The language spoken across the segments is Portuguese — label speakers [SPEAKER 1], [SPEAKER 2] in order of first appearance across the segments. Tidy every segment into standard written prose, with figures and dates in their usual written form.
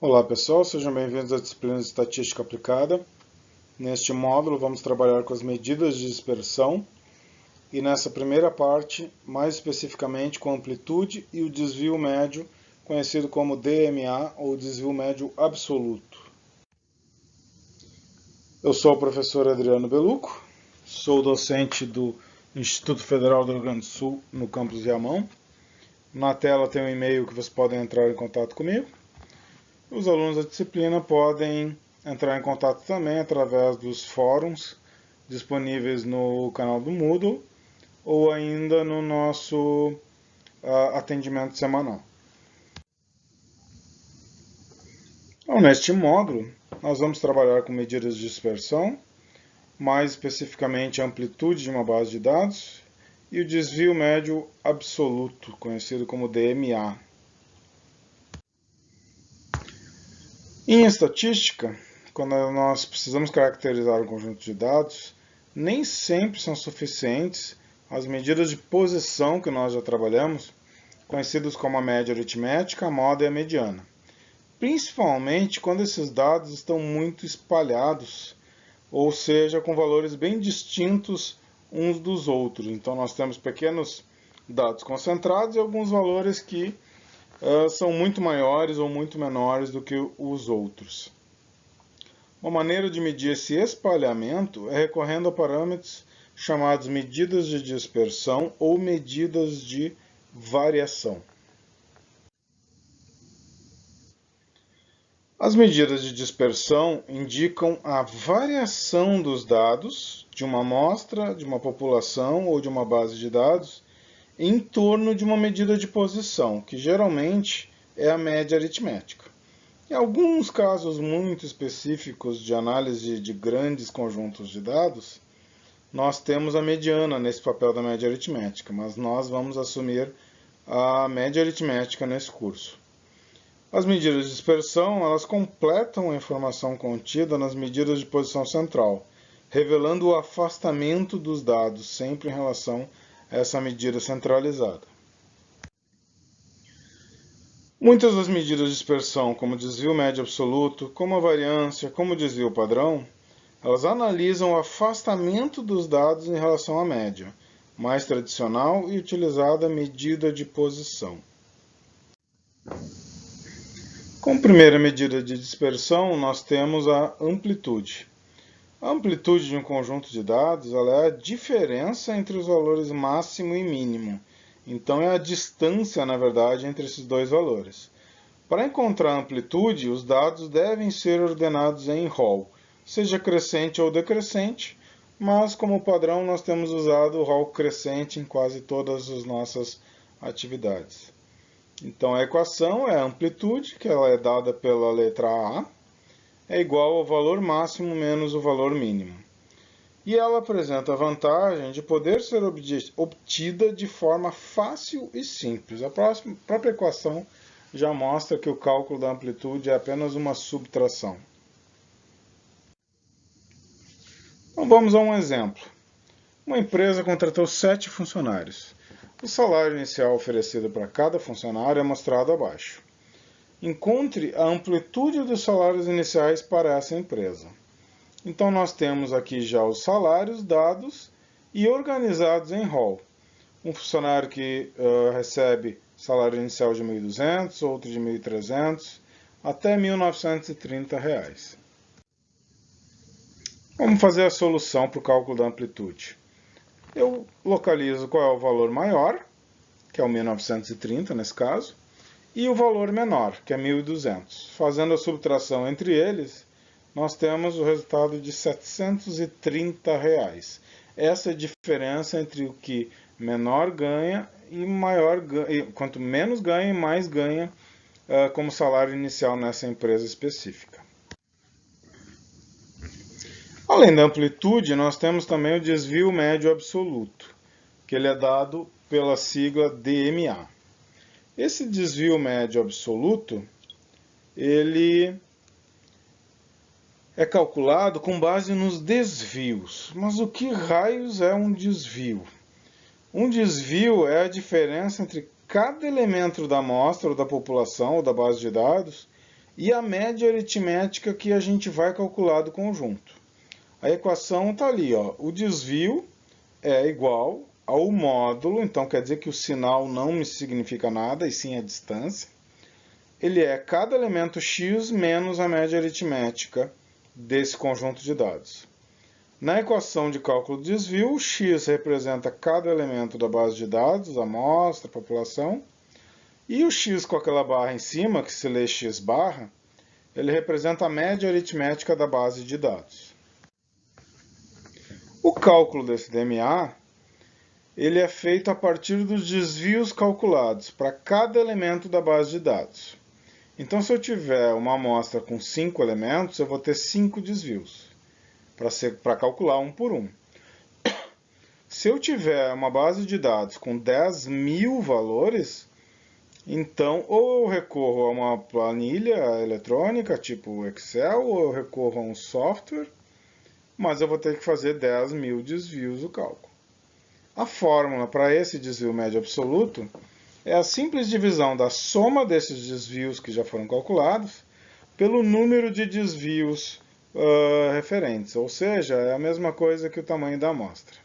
[SPEAKER 1] Olá pessoal, sejam bem-vindos à disciplina de Estatística Aplicada. Neste módulo vamos trabalhar com as medidas de dispersão e nessa primeira parte, mais especificamente com a amplitude e o desvio médio, conhecido como DMA ou desvio médio absoluto. Eu sou o professor Adriano Beluco, sou docente do Instituto Federal do Rio Grande do Sul, no campus Viamão. Na tela tem um e-mail que vocês podem entrar em contato comigo. Os alunos da disciplina podem entrar em contato também através dos fóruns disponíveis no canal do Moodle ou ainda no nosso atendimento semanal. Então, neste módulo, nós vamos trabalhar com medidas de dispersão, mais especificamente a amplitude de uma base de dados e o desvio médio absoluto, conhecido como DMA. Em estatística, quando nós precisamos caracterizar um conjunto de dados, nem sempre são suficientes as medidas de posição que nós já trabalhamos, conhecidas como a média aritmética, a moda e a mediana. Principalmente quando esses dados estão muito espalhados, ou seja, com valores bem distintos uns dos outros. Então nós temos pequenos dados concentrados e alguns valores que são muito maiores ou muito menores do que os outros. Uma maneira de medir esse espalhamento é recorrendo a parâmetros chamados medidas de dispersão ou medidas de variação. As medidas de dispersão indicam a variação dos dados de uma amostra, de uma população ou de uma base de dados em torno de uma medida de posição, que geralmente é a média aritmética. Em alguns casos muito específicos de análise de grandes conjuntos de dados, nós temos a mediana nesse papel da média aritmética, mas nós vamos assumir a média aritmética nesse curso. As medidas de dispersão, elas completam a informação contida nas medidas de posição central, revelando o afastamento dos dados, sempre em relação a essa medida centralizada. Muitas das medidas de dispersão, como o desvio médio absoluto, como a variância, como o desvio padrão, elas analisam o afastamento dos dados em relação à média, mais tradicional e utilizada medida de posição. Como primeira medida de dispersão, nós temos a amplitude. A amplitude de um conjunto de dados ela é a diferença entre os valores máximo e mínimo. Então, é a distância, na verdade, entre esses dois valores. Para encontrar a amplitude, os dados devem ser ordenados em rol, seja crescente ou decrescente, mas como padrão nós temos usado o rol crescente em quase todas as nossas atividades. Então, a equação é a amplitude, que ela é dada pela letra A, é igual ao valor máximo menos o valor mínimo. E ela apresenta a vantagem de poder ser obtida de forma fácil e simples. A própria equação já mostra que o cálculo da amplitude é apenas uma subtração. Então vamos a um exemplo. Uma empresa contratou 7 funcionários. O salário inicial oferecido para cada funcionário é mostrado abaixo. Encontre a amplitude dos salários iniciais para essa empresa. Então nós temos aqui já os salários dados e organizados em rol. Um funcionário que recebe salário inicial de R$ 1.200, outro de R$ 1.300, até R$ 1.930. Vamos fazer a solução para o cálculo da amplitude. Eu localizo qual é o valor maior, que é o 1.930 nesse caso, e o valor menor, que é 1.200. Fazendo a subtração entre eles, nós temos o resultado de R$ 730. Essa é a diferença entre o que menor ganha e maior ganha, quanto menos ganha, mais ganha como salário inicial nessa empresa específica. Além da amplitude, nós temos também o desvio médio absoluto, que ele é dado pela sigla DMA. Esse desvio médio absoluto, ele é calculado com base nos desvios. Mas o que raios é um desvio? Um desvio é a diferença entre cada elemento da amostra ou da população ou da base de dados e a média aritmética que a gente vai calcular do conjunto. A equação está ali, ó. O desvio é igual ao módulo, então quer dizer que o sinal não me significa nada, e sim a distância. Ele é cada elemento x menos a média aritmética desse conjunto de dados. Na equação de cálculo do desvio, x representa cada elemento da base de dados, amostra, população, e o x com aquela barra em cima, que se lê x barra, ele representa a média aritmética da base de dados. O cálculo desse DMA ele é feito a partir dos desvios calculados para cada elemento da base de dados. Então, se eu tiver uma amostra com 5 elementos, eu vou ter 5 desvios, para calcular um por um. Se eu tiver uma base de dados com 10.000 valores, então ou eu recorro a uma planilha eletrônica, tipo Excel, ou eu recorro a um software, mas eu vou ter que fazer 10.000 desvios do cálculo. A fórmula para esse desvio médio absoluto é a simples divisão da soma desses desvios que já foram calculados pelo número de desvios referentes, ou seja, é a mesma coisa que o tamanho da amostra.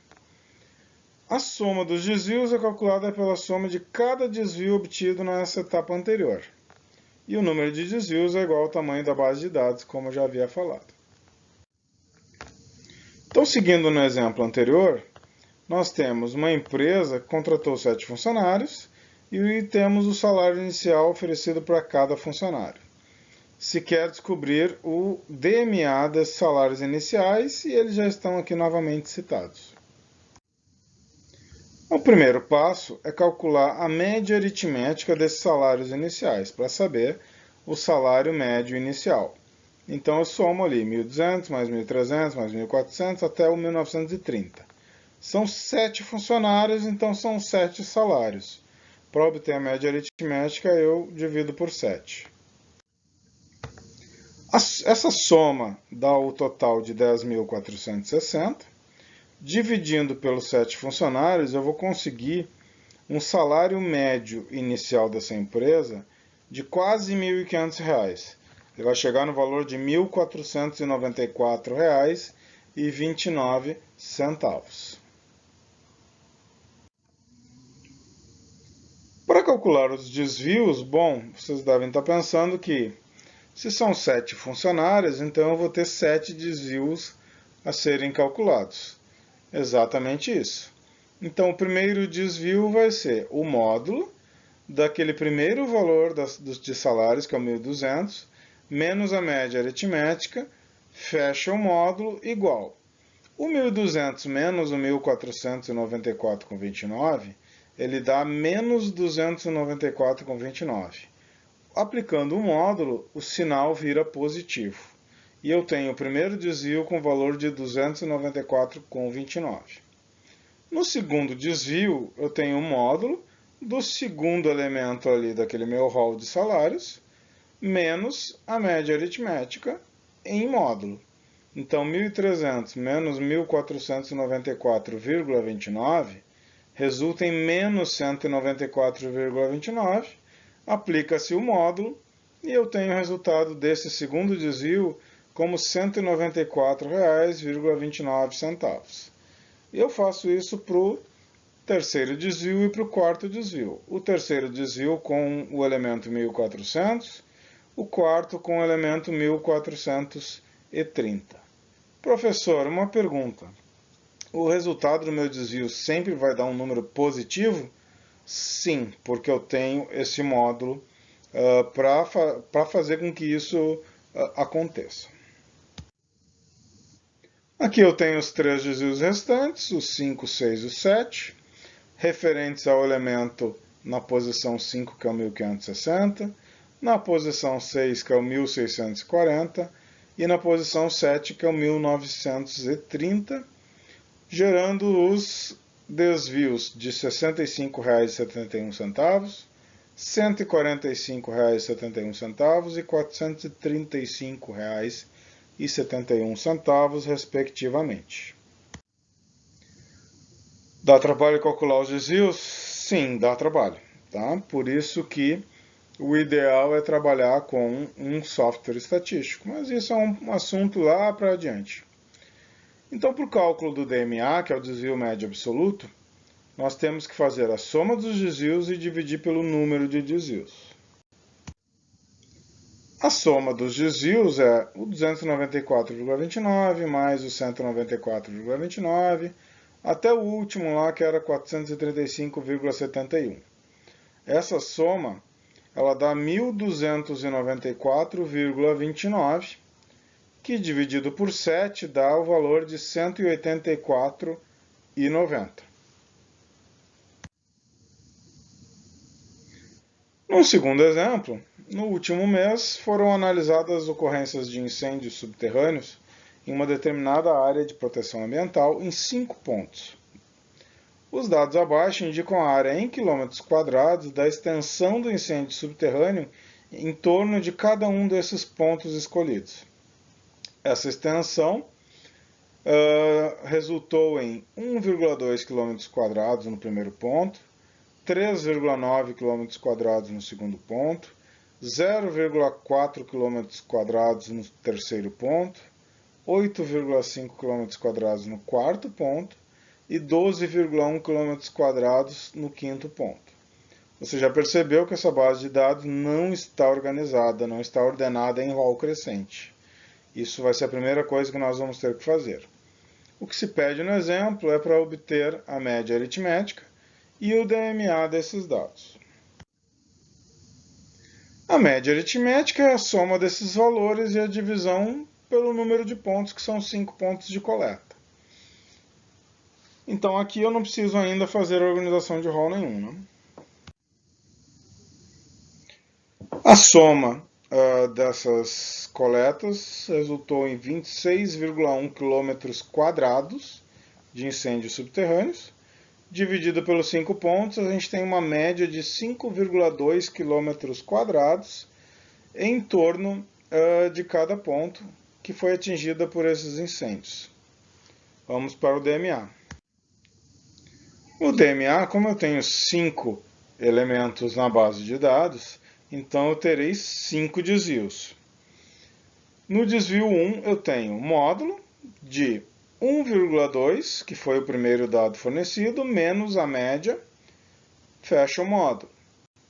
[SPEAKER 1] A soma dos desvios é calculada pela soma de cada desvio obtido nessa etapa anterior. E o número de desvios é igual ao tamanho da base de dados, como eu já havia falado. Então, seguindo no exemplo anterior, nós temos uma empresa que contratou 7 funcionários e temos o salário inicial oferecido para cada funcionário. Se quer descobrir o DMA desses salários iniciais, e eles já estão aqui novamente citados. O primeiro passo é calcular a média aritmética desses salários iniciais, para saber o salário médio inicial. Então eu somo ali 1.200 mais 1.300 mais 1.400 até o 1.930. São 7 funcionários, então são 7 salários. Para obter a média aritmética, eu divido por 7. Essa soma dá o total de 10.460. Dividindo pelos 7 funcionários, eu vou conseguir um salário médio inicial dessa empresa de quase R$ 1.500. Ele vai chegar no valor de R$ 1.494,29. Para calcular os desvios, bom, vocês devem estar pensando que se são 7 funcionários, então eu vou ter 7 desvios a serem calculados. Exatamente isso. Então, o primeiro desvio vai ser o módulo daquele primeiro valor de salários, que é o 1.200, menos a média aritmética, fecha o módulo, igual. O 1.200 menos o 1.494,29, ele dá menos 294,29. Aplicando o módulo, o sinal vira positivo. E eu tenho o primeiro desvio com valor de 294,29. No segundo desvio, eu tenho o módulo do segundo elemento ali daquele meu rol de salários, menos a média aritmética em módulo. Então, 1.300 menos 1.494,29 resulta em menos 194,29. Aplica-se o módulo e eu tenho o resultado desse segundo desvio como R$ 194,29. Eu faço isso para o terceiro desvio e para o quarto desvio. O terceiro desvio com o elemento 1.400, o quarto com o elemento 1.430. Professor, uma pergunta. O resultado do meu desvio sempre vai dar um número positivo? Sim, porque eu tenho esse módulo para fazer com que isso aconteça. Aqui eu tenho os 3 desvios restantes, os 5, 6 e 7, referentes ao elemento na posição 5, que é o 1.560, na posição 6, que é o 1.640, e na posição 7, que é o 1.930, gerando os desvios de R$ 65,71, R$ 145,71 e R$ 435,71, respectivamente. Dá trabalho calcular os desvios? Sim, dá trabalho. Tá? Por isso que o ideal é trabalhar com um software estatístico, mas isso é um assunto lá para adiante. Então, para o cálculo do DMA, que é o desvio médio absoluto, nós temos que fazer a soma dos desvios e dividir pelo número de desvios. A soma dos desvios é o 294,29 mais o 194,29, até o último lá, que era 435,71. Essa soma, ela dá 1.294,29, que dividido por 7 dá o valor de 184,90. No segundo exemplo, no último mês foram analisadas ocorrências de incêndios subterrâneos em uma determinada área de proteção ambiental em 5 pontos. Os dados abaixo indicam a área em quilômetros quadrados da extensão do incêndio subterrâneo em torno de cada um desses pontos escolhidos. Essa extensão resultou em 1,2 km no primeiro ponto, 3,9 km no segundo ponto, 0,4 km no terceiro ponto, 8,5 km no quarto ponto e 12,1 km no quinto ponto. Você já percebeu que essa base de dados não está organizada, não está ordenada em rol crescente. Isso vai ser a primeira coisa que nós vamos ter que fazer. O que se pede no exemplo é para obter a média aritmética e o DMA desses dados. A média aritmética é a soma desses valores e a divisão pelo número de pontos, que são 5 pontos de coleta. Então aqui eu não preciso ainda fazer organização de rol nenhuma. A soma dessas coletas resultou em 26,1 km de incêndios subterrâneos. Dividido pelos 5 pontos, a gente tem uma média de 5,2 km em torno de cada ponto que foi atingida por esses incêndios. Vamos para o DMA. O DMA, como eu tenho 5 elementos na base de dados, então eu terei 5 desvios. No desvio 1, eu tenho um módulo de 1,2, que foi o primeiro dado fornecido, menos a média, fecha o módulo.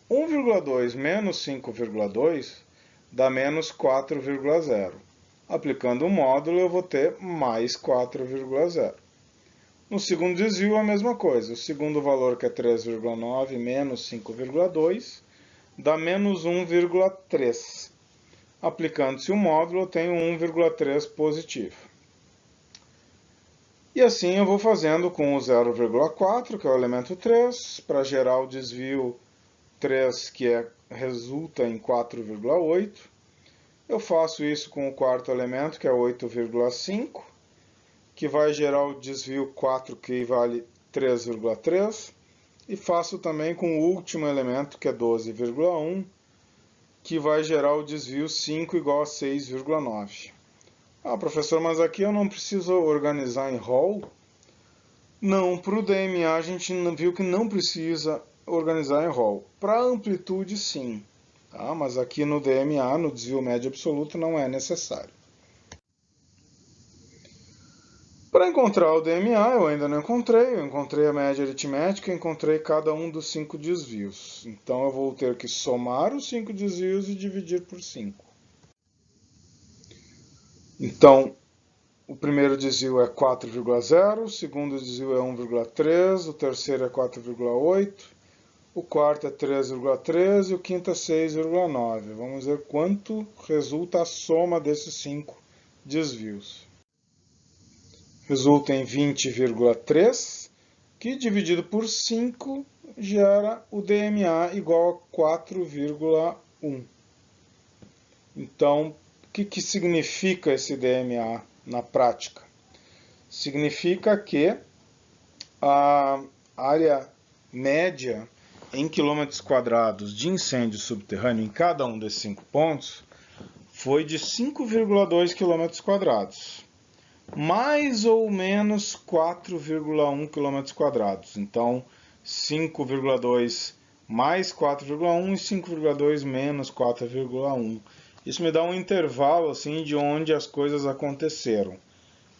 [SPEAKER 1] 1,2 menos 5,2 dá menos 4,0. Aplicando o módulo, eu vou ter mais 4,0. No segundo desvio, a mesma coisa. O segundo valor, que é 3,9 menos 5,2, dá menos 1,3. Aplicando-se o módulo, eu tenho 1,3 positivo. E assim eu vou fazendo com o 0,4, que é o elemento 3, para gerar o desvio 3, que resulta em 4,8. Eu faço isso com o quarto elemento, que é 8,5, que vai gerar o desvio 4, que vale 3,3. E faço também com o último elemento, que é 12,1, que vai gerar o desvio 5 igual a 6,9. Ah, professor, mas aqui eu não preciso organizar em rol? Não, para o DMA a gente viu que não precisa organizar em rol. Para a amplitude, sim. Tá? Mas aqui no DMA, no desvio médio absoluto, não é necessário. Para encontrar o DMA, eu ainda não encontrei. Eu encontrei a média aritmética e encontrei cada um dos 5 desvios. Então eu vou ter que somar os 5 desvios e dividir por 5. Então, o primeiro desvio é 4,0, o segundo desvio é 1,3, o terceiro é 4,8, o quarto é 3,3 e o quinto é 6,9. Vamos ver quanto resulta a soma desses 5 desvios. Resulta em 20,3, que dividido por 5 gera o DMA igual a 4,1. Então, o que significa esse DMA na prática? Significa que a área média em quilômetros quadrados de incêndio subterrâneo em cada um desses 5 pontos foi de 5,2 km quadrados, mais ou menos 4,1 km quadrados. Então, 5,2 mais 4,1 e 5,2 menos 4,1. Isso me dá um intervalo assim de onde as coisas aconteceram.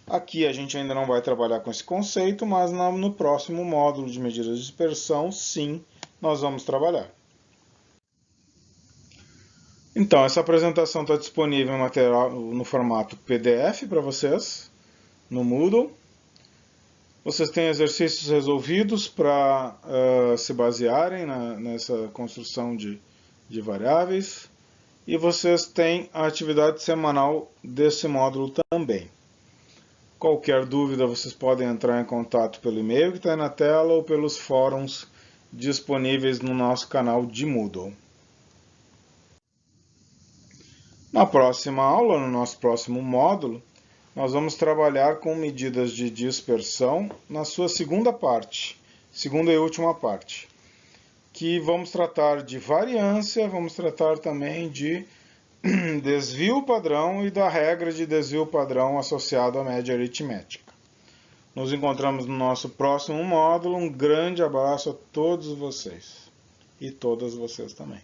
[SPEAKER 1] Aqui a gente ainda não vai trabalhar com esse conceito, mas no próximo módulo de medidas de dispersão, sim, nós vamos trabalhar. Então, essa apresentação está disponível em material, no formato PDF para vocês, no Moodle. Vocês têm exercícios resolvidos para se basearem nessa construção de variáveis. E vocês têm a atividade semanal desse módulo também. Qualquer dúvida, vocês podem entrar em contato pelo e-mail que está aí na tela ou pelos fóruns disponíveis no nosso canal de Moodle. Na próxima aula, no nosso próximo módulo, nós vamos trabalhar com medidas de dispersão na sua segunda e última parte, que vamos tratar de variância, vamos tratar também de desvio padrão e da regra de desvio padrão associado à média aritmética. Nos encontramos no nosso próximo módulo. Um grande abraço a todos vocês e todas vocês também.